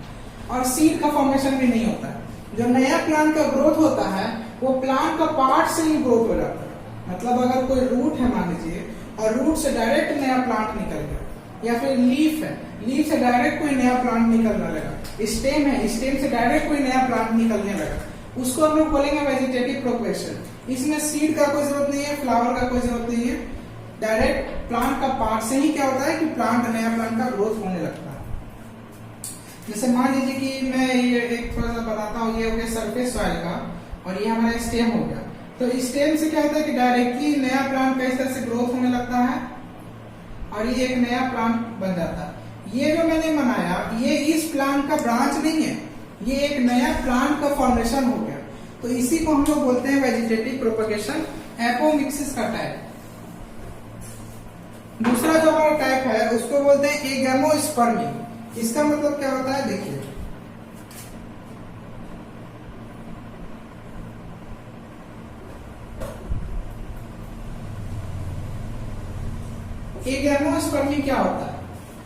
A: और सीड का फॉर्मेशन भी नहीं होता है। जो नया प्लांट का ग्रोथ होता है वो प्लांट का पार्ट से ही ग्रोथ हो जाता है। मतलब अगर कोई रूट है मान लीजिए और रूट से डायरेक्ट नया प्लांट निकल गया, या फिर लीफ है, लीफ से डायरेक्ट कोई नया प्लांट निकलने लगा, स्टेम है, स्टेम से डायरेक्ट कोई नया प्लांट निकलने लगा, उसको हम लोग बोलेंगे वेजिटेटिव प्रोपगेशन। इसमें सीड का कोई जरूरत नहीं है, फ्लावर का कोई जरूरत नहीं है, डायरेक्ट प्लांट का पार्ट से ही क्या होता है कि प्लांट नया प्लांट का ग्रोथ होने लगता है। जैसे मान लीजिए कि मैं ये एक थोड़ा सा बताता हूँ, ये हो गया सरफेस सॉइल का और ये हमारा स्टेम हो गया। तो स्टेम से क्या होता है कि डायरेक्टली नया प्लांट का इस तरह से ग्रोथ होने लगता है और ये एक नया प्लांट बन जाता है। ये जो मैंने बनाया ये इस प्लांट का ब्रांच नहीं है, ये एक नया प्लांट का फॉर्मेशन हो गया। तो इसी को हम लोग बोलते हैं वेजिटेटिव प्रोपगेशन, एपोमिक्सिस का टाइप। दूसरा जो हमारा टाइप है उसको बोलते हैं एगेमोस्पर्मी। इसका मतलब क्या होता है देखिए, एगेमोस्पर्मी क्या होता है?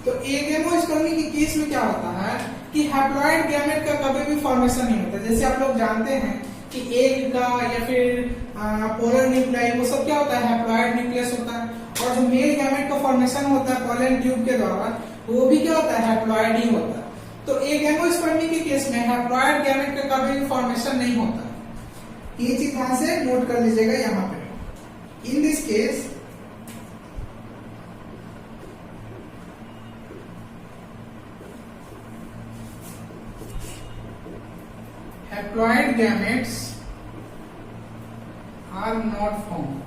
A: तो एगेमोस्पर्मी के केस में क्या होता है कि हैप्लॉइड गैमेट का कभी भी फॉर्मेशन नहीं होता। जैसे आप लोग जानते हैं कि एग का या फिर पोलर न्यूक्लियाई वो सब क्या होता है, हैप्लॉइड न्यूक्लियस होता है, और जो मेल गैमेट का फॉर्मेशन होता है पोलन ट्यूब के द्वारा वो भी क्या होता है, हैप्लॉइड ही होता है। तो एगेमोस्पर्मी के केस में हैप्लॉइड गैमेट का कभी भी फॉर्मेशन नहीं होता। ये चीज ध्यान से नोट कर लीजिएगा यहाँ पे। In this case haploid gametes are not formed।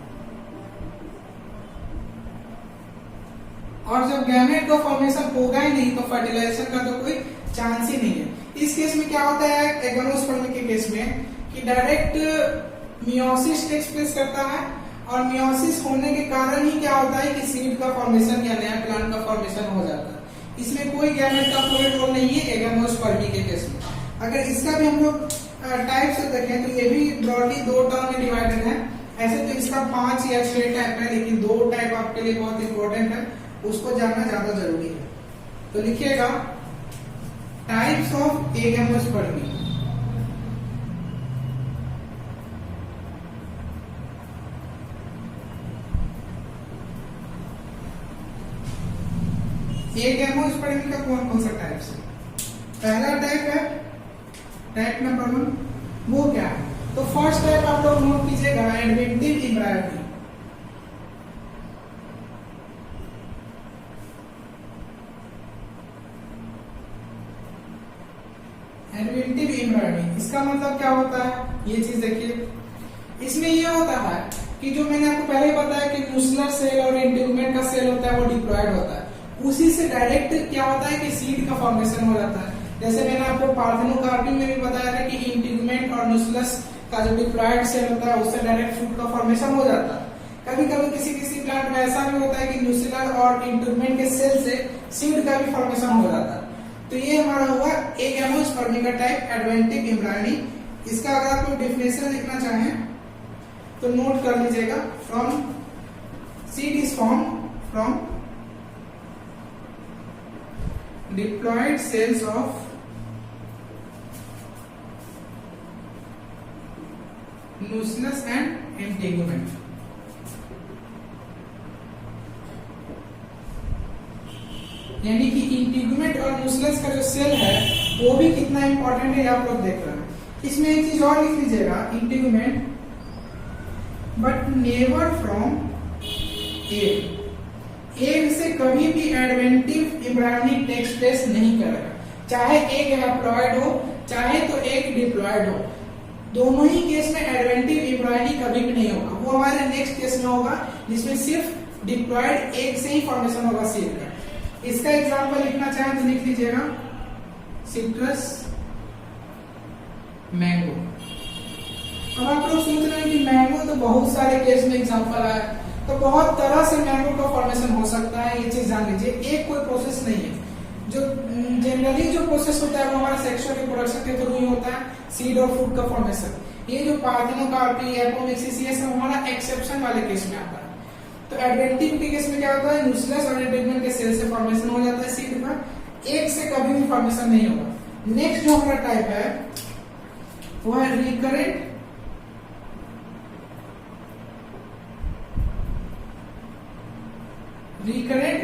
A: और जब गैमेट का फॉर्मेशन होगा ही नहीं तो फर्टिलाइजेशन का तो कोई चांस ही नहीं है। इस केस में क्या होता है एगेमोस्पर्मी के केस में कि डायरेक्ट मियोसिस टेक्स प्लेस करता है, और मियोसिस होने के कारण ही क्या होता है कि सीड का फॉर्मेशन या नया प्लांट का फॉर्मेशन हो जाता है। इसमें कोई गैमेट का कोई रोल नहीं है एगेमोस्पर्मी के केस में। अगर इसका भी हम लोग टाइप से देखें तो ये भी ब्रॉडली 2 टर्म में डिवाइडेड है। ऐसे तो इसका 5 या 6 टाइप है, लेकिन 2 टाइप आपके लिए बहुत इंपॉर्टेंट है, उसको जानना ज्यादा जरूरी है। तो लिखिएगा टाइप्स ऑफ एगेमोस्पर्मी। एगेमोस्पर्मी का कौन कौन सा टाइप्स है? पहला टाइप है टाइप नंबर 1, वो क्या है? तो फर्स्ट टाइप आप लोग नोट कीजिएगा एडवेंटिव एम्ब्रायोनी। एडवेंटिव एम्ब्रायोनी इसका मतलब क्या होता है ये चीज देखिए। इसमें ये होता है कि जो मैंने आपको पहले ही बताया कि न्यूक्लियर सेल और इंटीग्यूमेंट का सेल होता है वो डिप्लॉयड होता है, उसी से डायरेक्ट क्या होता है कि सीड का फॉर्मेशन हो जाता है। जैसे मैंने आपको पार्थेनोकार्पी में भी बताया था कि इंटीग्यूमेंट और न्यूक्लियस का जो डिप्लॉयड सेल होता है उससे डायरेक्ट फ्रूट का फॉर्मेशन हो जाता है। कभी कभी किसी प्लांट में ऐसा भी होता है कि न्यूक्लियर और इंटीग्यूमेंट के सेल से सीड का भी फॉर्मेशन हो जाता है। तो ये हमारा हुआ एगेमोस्पर्मी का टाइप एडवेंटिव एम्ब्रायोनी। इसका अगर आप लोग डेफिनेशन लिखना चाहें तो नोट कर लीजिएगा, from seed is form from diploid cells of nucleus and integument. यानी कि इंटीग्यूमेंट और न्यूक्लियस का जो सेल है वो भी कितना इंपॉर्टेंट है आप लोग देख रहे हैं। इसमें एक चीज और लिख लीजिएगा, integument but never from egg. Egg से कभी भी एडवेंटिव एम्ब्रायोनी टेक्स प्लेस नहीं करेगा, चाहे एग हैप्लॉयड हो चाहे तो एग डिप्लॉयड हो, दोनों ही केस में एडवेंटिव एम्ब्रायोनी कभी भी नहीं होगा। वो हमारे नेक्स्ट केस में होगा जिसमें सिर्फ डिप्लॉयड एग से ही फॉर्मेशन होगा सीड का। इसका एग्जांपल लिखना चाहें तो लिख लीजिएगा सिट्रस, मैंगो। अब आप लोग सोच रहे हैं कि मैंगो तो बहुत सारे केस में एग्जांपल आया, तो बहुत तरह से मैंगो का फॉर्मेशन हो सकता है, ये चीज जान लीजिए। एक कोई प्रोसेस नहीं है। जो जनरली जो प्रोसेस होता है वो हमारा सेक्सुअल रिप्रोडक्शन के थ्रू ही होता है, सीड और फ्रूट का फॉर्मेशन। ये जो पार्थिनोकार्पी, एपोमिक्सिस, ये सब हमारा एक्सेप्शन वाले केस में आता है। तो एडवेंटिव के केस में क्या होता है, न्यूक्लियस और इंटीग्रिन के सेल से फॉर्मेशन हो जाता है सीड का, एक से कभी भी फॉर्मेशन नहीं होगा। नेक्स्ट जो हमारा टाइप है वो है रिकरेंट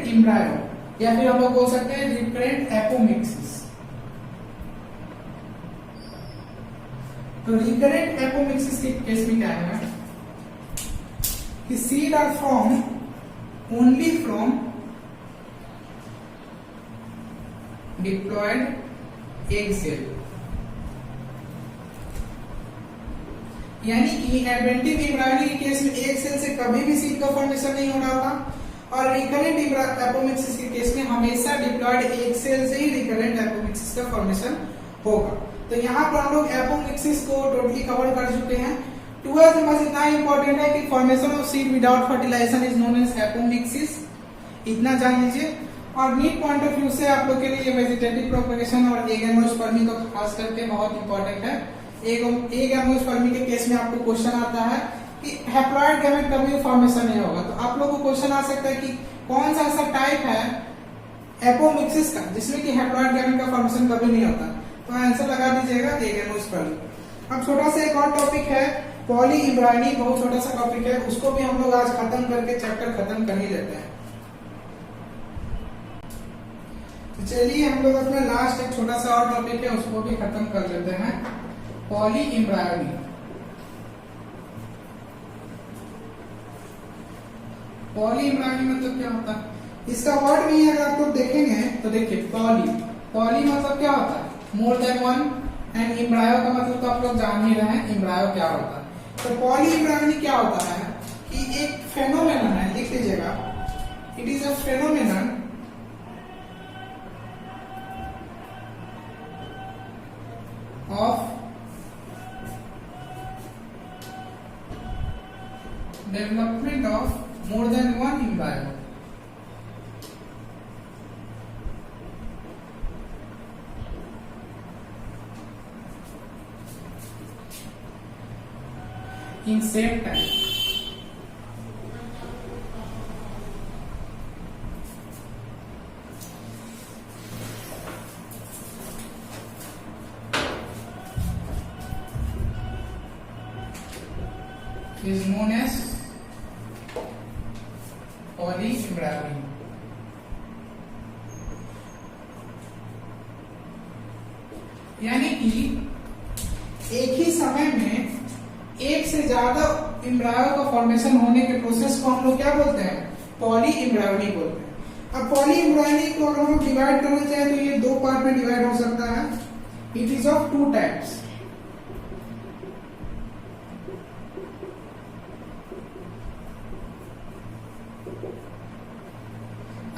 A: एम्ब्रायो, या फिर हम लोग बोल सकते हैं रिकरेंट एपोमिक्सिस। तो रिकरेंट एपोमिक्सिस के केस में क्या है कि seed are from only from diploid egg cell, यानी कि एडवेंटिव एम्ब्रायो के केस में एग सेल से कभी भी सीड का फॉर्मेशन नहीं हो रहा था, और रिकरेंट एपोमिक्सिस के केस में हमेशा डिप्लॉयड एग सेल से ही रिकरेंट एपोमिक्सिस का फॉर्मेशन होगा। तो यहाँ पर हम लोग एपोमिक्सिस को टोटली कवर कर चुके हैं। 12th में बस इतना इंपॉर्टेंट है कि formation of seed without fertilization is known as apomixis, इतना जान लीजिए। और नीट पॉइंट ऑफ व्यू से आप लोग के लिए वेजिटेटिव प्रोपगेशन और एग एंजियोस्पर्मी तो खास करके बहुत इंपॉर्टेंट है। एग एंजियोस्पर्मी के केस में आपको क्वेश्चन आता है कि हैप्लॉइड गैमेट कभी फॉर्मेशन नहीं होगा, तो आप लोगों को क्वेश्चन आ सकता है कि कौन सा ऐसा टाइप है एपोमिक्सिस का जिसमें कि हैप्लॉइड गैमेट का फॉर्मेशन कभी नहीं होता, तो आंसर लगा दीजिएगा एग एंजियोस्पर्मी। अब छोटा सा एक और टॉपिक है पॉली इम्ब्रायोनी, बहुत छोटा सा टॉपिक है, उसको भी हम लोग आज खत्म करके चैप्टर खत्म कर ही लेते हैं। तो चलिए हम लोग अपना लास्ट एक छोटा सा और टॉपिक है उसको भी खत्म कर लेते हैं, पॉली इम्ब्रायोनी। पॉली इम्ब्रायोनी मतलब क्या होता है, इसका वर्ड में अगर आप लोग देखेंगे तो देखिए पॉली मतलब क्या होता है, more than one, and embryo का मतलब तो आप लोग जान ही रहे हैं इम्ब्रायो क्या होता है। तो पॉली इम्ब्रायोनी क्या होता है कि एक फेनोमेनन है, लिख लीजिएगा, it is a phenomenon of development of more than one embryo, in same time. Is known as polyembryony. यानी कि एक ही समय में एक से ज्यादा इम्ब्रायो का फॉर्मेशन होने के प्रोसेस को हम लोग क्या बोलते हैं, पॉली इम्ब्रायोनी बोलते हैं। अब पॉली इम्ब्रायोनी को अगर हम डिवाइड करना चाहें तो ये दो पार्ट में डिवाइड हो सकता है। It is of two types.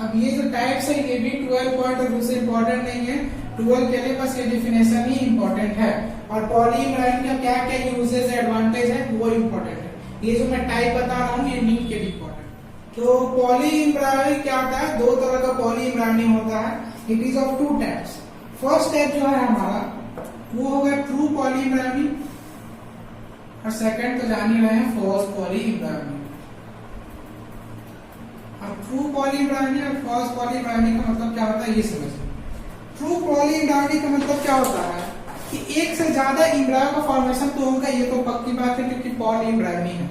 A: अब ये जो टाइप्स है ये भी 12 पॉइंट और दूसरे इंपॉर्टेंट नहीं है, 12 के लिए बस ये डिफिनेशन ही इंपॉर्टेंट है। और पॉली इम्ब्रायोनी का क्या क्या यूजेस है, एडवांटेज है, वो इंपॉर्टेंट है। ये जो मैं टाइप बता रहा हूँ ये नीट के लिए इंपॉर्टेंट। तो पॉली इम्ब्रायोनी क्या होता है, दो तरह का पॉली इम्ब्रायोनी होता है। It is of two types. First type जो है हमारा वो होगा ट्रू पॉली इम्ब्रायोनी, और सेकंड तो जान ही रहे हैं फॉल्स पॉली इम्ब्रायोनी। अब ट्रू पॉली इम्ब्रायोनी और फॉल्स पॉली इम्ब्रायोनी का मतलब क्या होता है ये समझिए। ट्रू पॉली इम्ब्रायोनी का मतलब क्या होता है कि एक से ज्यादा इम्ब्रायो का फॉर्मेशन तो होगा, ये तो पक्की बात है क्योंकि पॉली इम्ब्रायोनी है,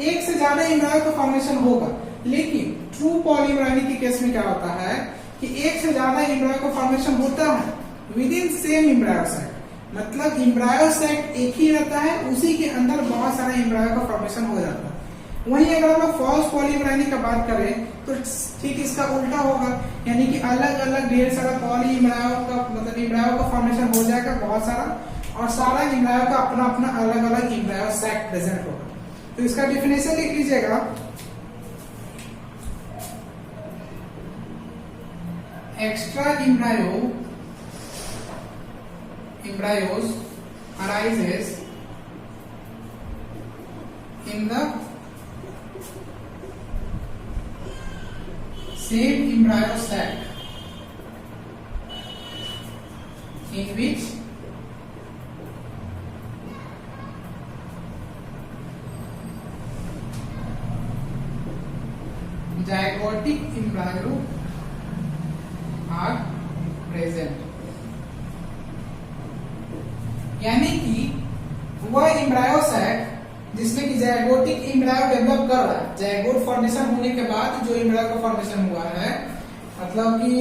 A: एक से ज्यादा इम्ब्रायो का फॉर्मेशन होगा। लेकिन ट्रू पॉली इम्ब्रायोनी के केस में क्या होता है कि एक से ज्यादा इम्ब्रायो का फॉर्मेशन होता है with in same embryo set, मतलब इम्ब्रायो सेट एक ही रहता है, उसी के अंदर बहुत सारा इम्ब्रायो का फॉर्मेशन हो जाता है। वहीं अगर हम फॉल्स पॉली इम्ब्रायोनी का बात करें तो ठीक इसका उल्टा होगा, यानी कि अलग अलग ढेर सारा पॉली इम्ब्रायो का मतलब इम्ब्रायो का फॉर्मेशन हो जाएगा बहुत सारा, और सारा इम्ब्रायो का अपना अपना अलग अलग इम्ब्रायो सेट प्रेजेंट होगा। तो इसका डिफिनेशन लिख लीजिएगा, extra embryos arises in the same embryo sac in which zygotic embryo are present। यानी कि वह एम्ब्रायो सैक जिसमें कि जायगोटिक एम्ब्रायो डेवलप कर रहा है, जायगोट फॉर्मेशन होने के बाद जो एम्ब्रायो का फॉर्मेशन हुआ है, मतलब कि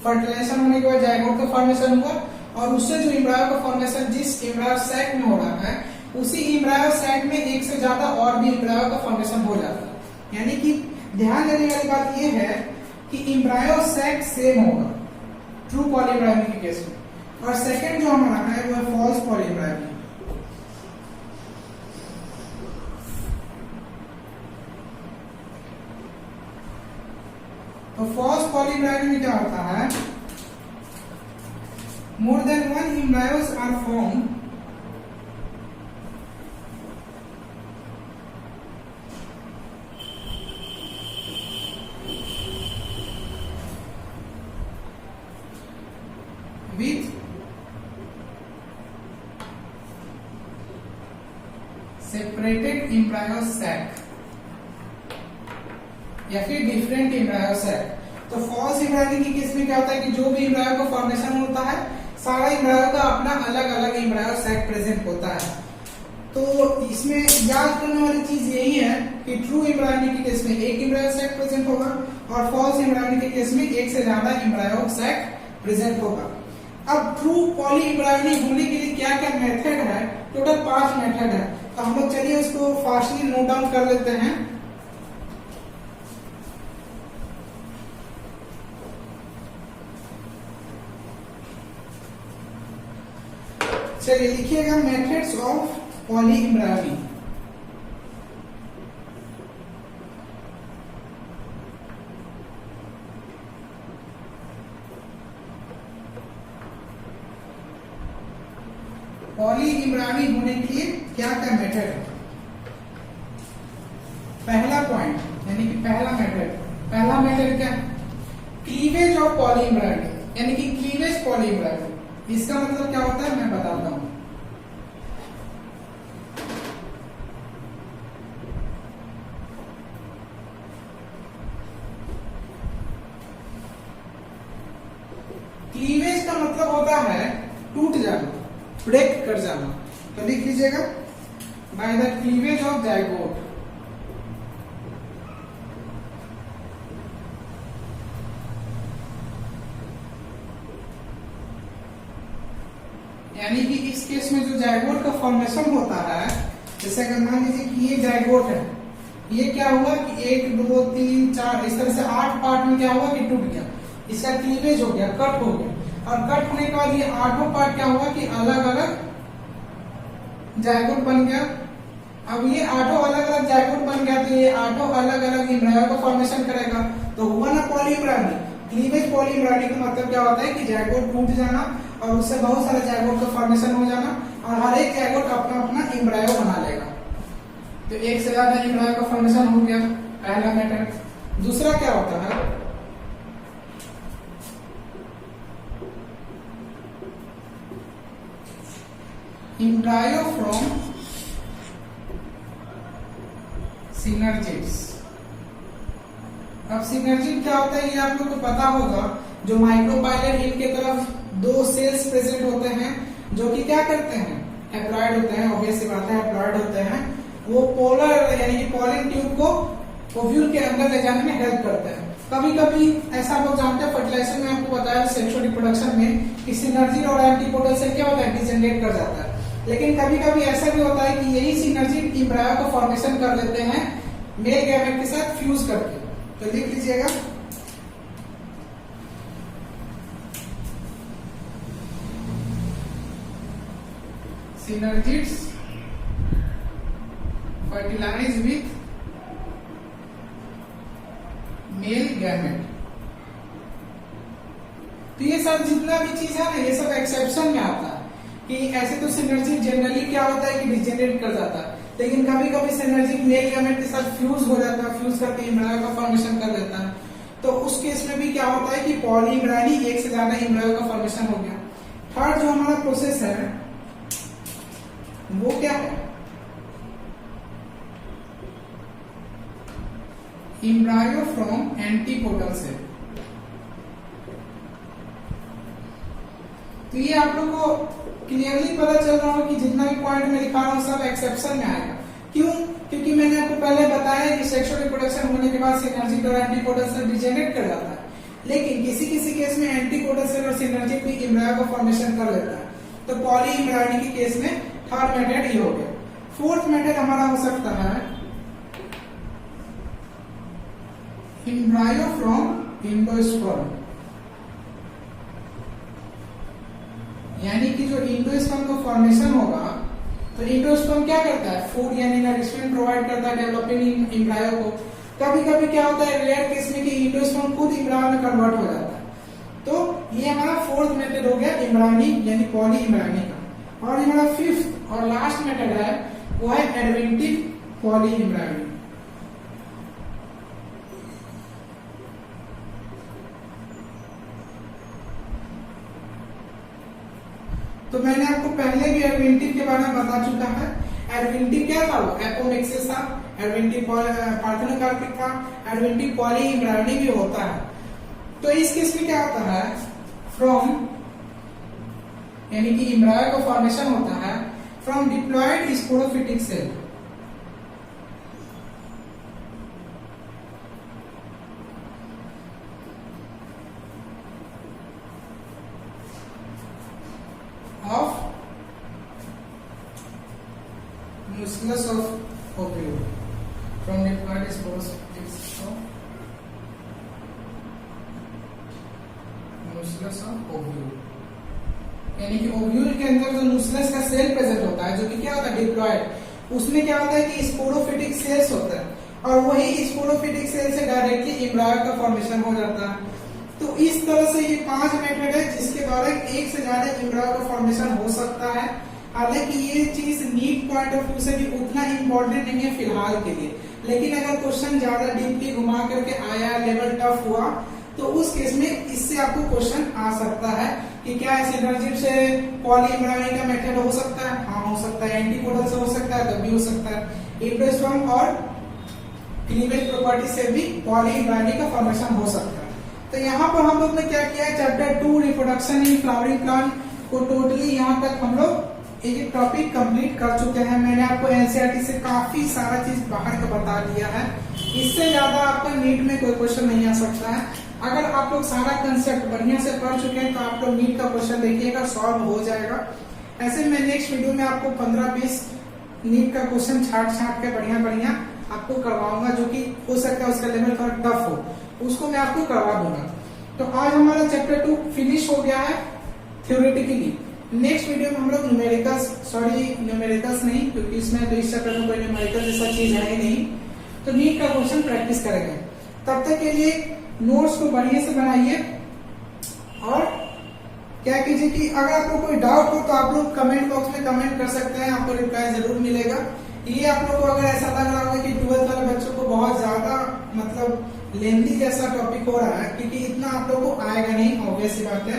A: फर्टिलाइजेशन होने के बाद जायगोट का फॉर्मेशन हुआ और उससे जो एम्ब्रायो का फॉर्मेशन जिस एम्ब्रायो सैक में हो रहा है उसी एम्ब्रायो सैक में एक से ज्यादा और भी एम्ब्रायो का फॉर्मेशन हो जाता है। यानी कि ध्यान देने वाली बात यह है कि एम्ब्रायो सैक सेम होगा ट्रू पॉलीएम्ब्रायो के केस में, और सेकंड जो हमारा है वो फॉल्स पॉलीएम्ब्रायो। तो फॉल्स पॉलीएम्ब्रायो में क्या होता है, more than one embryos are form with separated embryo sac या फिर डिफरेंट एम्ब्रायो सैक। तो फॉल्स एम्ब्रायो के केस में क्या होता है कि जो भी एम्ब्रायो का फॉर्मेशन होता है सारा एम्ब्रायो का अपना अलग अलग एम्ब्रायो सैक प्रेजेंट होता है। तो इसमें याद करने वाली चीज यही है कि ट्रू एम्ब्रायो के केस में एक एम्ब्रायो सैक प्रेजेंट होगा और फॉल्स एम्ब्रायो के केस में एक से ज्यादा एम्ब्रायो सैक प्रेजेंट होगा। अब ट्रू पॉली एम्ब्रायो होने के लिए क्या क्या मेथड है, टोटल 5 मेथड है। तो हम लोग चलिए उसको फास्टली नोट डाउन कर लेते हैं। चलिए लिखिएगा methods of poly embryo. Poly embryo होने के लिए क्या क्या मेथड है। पहला पॉइंट यानी कि पहला मेथड क्या है, क्लीवेज ऑफ पॉली एम्ब्रायो, यानी कि क्लीवेज पॉली एम्ब्रायो। इसका मतलब क्या होता है मैं बताता हूं। क्लीवेज का मतलब होता है टूट जाना, ब्रेक कर जाना। तो लिख लीजिएगा by the cleavage of zygote. यानी कि इस केस में जो जायगोट का फॉर्मेशन होता है, जैसे अगर मान लीजिए कि ये जायगोट है, ये क्या हुआ कि 1 2 3 4 इस तरह से 8 पार्ट में क्या हुआ कि टूट गया, इसका क्लीवेज हो गया, कट हो गया। और कट होने के बाद ये 8 पार्ट क्या हुआ कि अलग अलग जायगोट बन गया। अब ये 8 अलग अलग जायगोट बन गया तो ये 8 अलग अलग एम्ब्रायो का फॉर्मेशन करेगा। तो हुआ ना poly embryo. Cleavage poly embryo का मतलब क्या होता है कि जायगोट टूट जाना और उससे बहुत सारे जायगोट का फॉर्मेशन हो जाना और हर एक जायगोट अपना अपना एम्ब्रायो बना लेगा। तो एक से ज्यादा एम्ब्रायो का फॉर्मेशन हो गया, पहला मेथड। दूसरा क्या होता है, एम्ब्रायो फ्रॉम सिनर्जिड्स। अब सिनर्जिड क्या होता है ये आप लोग को पता होगा, जो माइक्रोबाइलर हिल के तरफ 2 सेल्स प्रेजेंट होते हैं जो कि क्या करते हैं, हैप्लॉइड होते हैं, ऑब्वियस सी बात है हैप्लॉइड होते हैं। वो पोलर यानी कि पॉलन ट्यूब को ओव्यूल के अंदर ले जाने में हेल्प करते हैं। कभी कभी ऐसा लोग जानते हैं, फर्टिलाइजेशन में आपको बताया सेक्सुअल रिप्रोडक्शन में कि सिनर्जिड और एंटीपोडल से क्या होता है, डिजेनरेट कर जाता है। लेकिन कभी कभी ऐसा भी होता है कि यही सिनर्जिड एम्ब्रायो का फॉर्मेशन कर लेते हैं मेल गैमेट के साथ फ्यूज करके। तो लिख लीजिएगा synergids fertilize with male gamete। तो ये सब जितना भी चीज है ना, ये सब एक्सेप्शन में आता है कि ऐसे तो सिनर्जी जनरली क्या होता है कि डिजेनरेट कर जाता है, लेकिन कभी कभी सिनर्जी मेल गैमेट के साथ फ्यूज हो जाता है, फ्यूज करके एम्ब्रायो का फॉर्मेशन कर देता है। तो उस केस में भी क्या होता है कि पॉली एम्ब्रायो एक से ज्यादा एम्ब्रायो का फॉर्मेशन हो गया। थर्ड जो हमारा प्रोसेस है वो क्या है, एम्ब्रायो फ्रॉम एंटीपोडल सेल। तो ये आप लोग को क्लियरली पता चल रहा हो कि जितना भी पॉइंट में लिखा रहा हूं सब एक्सेप्शन में आएगा। क्यों? क्योंकि मैंने आपको पहले बताया कि सेक्सुअल रिप्रोडक्शन होने के बाद सिनर्जिक और एंटीपोडल सेल डिजेनरेट कर जाता है, लेकिन किसी किसी केस में एंटीपोडल सेल और सिनर्जिक भी एम्ब्रायो का फॉर्मेशन कर लेता है। तो पॉली एम्ब्रायोनिक के केस में थर्ड मेथड ये हो गया। फोर्थ मेथड हमारा हो सकता है एम्ब्रायो फ्रॉम एंडोस्पर्म, यानी कि जो एंडोस्पर्म का फॉर्मेशन होगा तो एंडोस्पर्म क्या करता है, फूड यानी नरिशमेंट प्रोवाइड करता है डेवलपिंग एम्ब्रायो को। कभी कभी क्या होता है रेयर केस में कि एंडोस्पर्म खुद एम्ब्रायो में कन्वर्ट हो जाता है। तो ये हमारा फोर्थ मेथड हो गया एम्ब्रायोनिक यानी पॉली एम्ब्रायोनिक का। और हमारा फिफ्थ और लास्ट मेथड है वो है एडवेंटिव पॉली एम्ब्रायोनिक। तो मैंने आपको पहले भी एडवेंटिव के बारे में बता चुका है। एडवेंटिव क्या था, वो एपोमिक्सिस था, एडवेंटिव पार्थेनोकार्पिक था, एडवेंटिव पॉली एम्ब्रायोनिक भी होता है। तो इस केस में क्या होता है, फ्रॉम यानी कि एम्ब्रायो का फॉर्मेशन होता है from diploid sporophytic cell. of nucleus of ovule from diploid sporocytes of nucleus of ovule, यानी कि ओव्यूल के अंदर जो न्यूक्लियस का सेल प्रेजेंट होता है जो कि क्या होता है डिप्लॉयड, उसमें क्या होता है कि स्पोरोफिटिक सेल्स होता है और वही स्पोरोफिटिक सेल से डायरेक्टली एम्ब्रायो का फॉर्मेशन हो जाता है। तो इस तरह से ये 5 मेथड है जिसके द्वारा एक से ज्यादा एम्ब्रायो का फॉर्मेशन हो सकता है। हालांकि ये चीज नीट पॉइंट ऑफ व्यू से भी उतना इम्पोर्टेंट नहीं है फिलहाल के लिए, लेकिन अगर क्वेश्चन ज्यादा डीपली घुमा करके आया, लेवल टफ हुआ, तो उस केस में इससे आपको क्वेश्चन आ सकता है कि क्या सिनर्जिक से पॉली एम्ब्रायोनिक का मेथड हो सकता है। हाँ हो सकता है, एंटीपोडल से हो सकता है, तब भी हो सकता है, एंडोस्पर्म और क्लीवेज प्रॉपर्टी से भी पॉली एम्ब्रायोनिक का फॉर्मेशन हो सकता है। तो यहाँ पर हम लोग ने क्या किया है, chapter 2 reproduction in flowering plant को टोटली यहाँ तक हम लोग एक टॉपिक कंप्लीट कर चुके हैं। मैंने आपको एनसीईआरटी से काफी सारा चीज बाहर का बता दिया है। इससे ज्यादा आपका नीट में कोई क्वेश्चन नहीं आ सकता है। अगर आप लोग सारा कंसेप्ट बढ़िया से पढ़ चुके हैं तो आप लोग नीट का क्वेश्चन देखिएगा, सॉल्व हो जाएगा। ऐसे मैं नेक्स्ट वीडियो में आपको 15-20 नीट का क्वेश्चन छाट के बढ़िया आपको करवाऊंगा, जो कि हो सकता है उसका लेवल थोड़ा टफ हो, उसको मैं आपको करवा दूंगा। तो आज हमारा चैप्टर 2 फिनिश हो गया है थ्योरेटिकली। नेक्स्ट वीडियो में हम लोग न्यूमेरिकल्स नहीं, क्योंकि इसमें तो इस चैप्टर में कोई न्यूमेरिकल जैसा चीज है ही नहीं, तो नीट का क्वेश्चन प्रैक्टिस करेंगे। तब तक के लिए नोट्स को बढ़िया से बनाइए और क्या कीजिए कि अगर आपको कोई डाउट हो तो आप लोग कमेंट बॉक्स में कमेंट कर सकते हैं, आपको रिप्लाई जरूर मिलेगा। ये आप लोग को अगर ऐसा लग रहा होगा कि 12th वाले बच्चों को बहुत ज्यादा मतलब लेंथी जैसा टॉपिक हो रहा है, क्योंकि इतना आप लोग को आएगा नहीं, ऑब्वियस सी बात है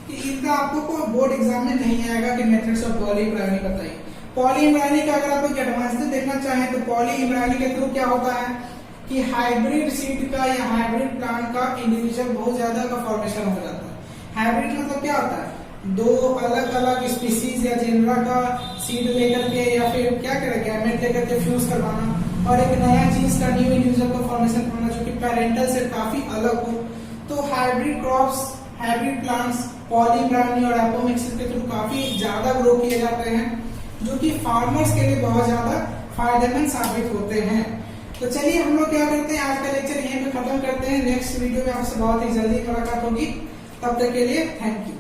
A: कि इतना आप लोग को बोर्ड एग्जाम में नहीं आएगा कि मेथड्स ऑफ पॉली एम्ब्रायोनिक बताइए। पॉली एम्ब्रायोनिक का अगर आप लोग एडवांस में देखना चाहें तो पॉली एम्ब्रायोनिक के थ्रू क्या होता है कि हाइब्रिड सीड का या हाइब्रिड प्लांट का इंडिविजुअल बहुत ज्यादा का फॉर्मेशन हो जाता है। हाइब्रिड मतलब क्या होता है, दो अलग अलग स्पीसीज या जेनरा का सीड लेकर के या फिर क्या करें गैमेट लेकर के फ्यूज करवाना और एक नया चीज का न्यू इंडिविजुअल का फॉर्मेशन करना जो कि पेरेंटल से काफी अलग हो। तो hybrid crops, hybrid plants poly embryonic और एपोमिक्सिस के थ्रू काफी ज्यादा ग्रो किए जाते हैं, जो कि फार्मर्स के लिए बहुत ज्यादा फायदेमंद साबित होते हैं। तो चलिए हम लोग क्या करते हैं, आज का लेक्चर यहीं पे खत्म करते हैं। नेक्स्ट वीडियो में आपसे बहुत ही जल्दी मुलाकात होगी, तब तक के लिए थैंक यू।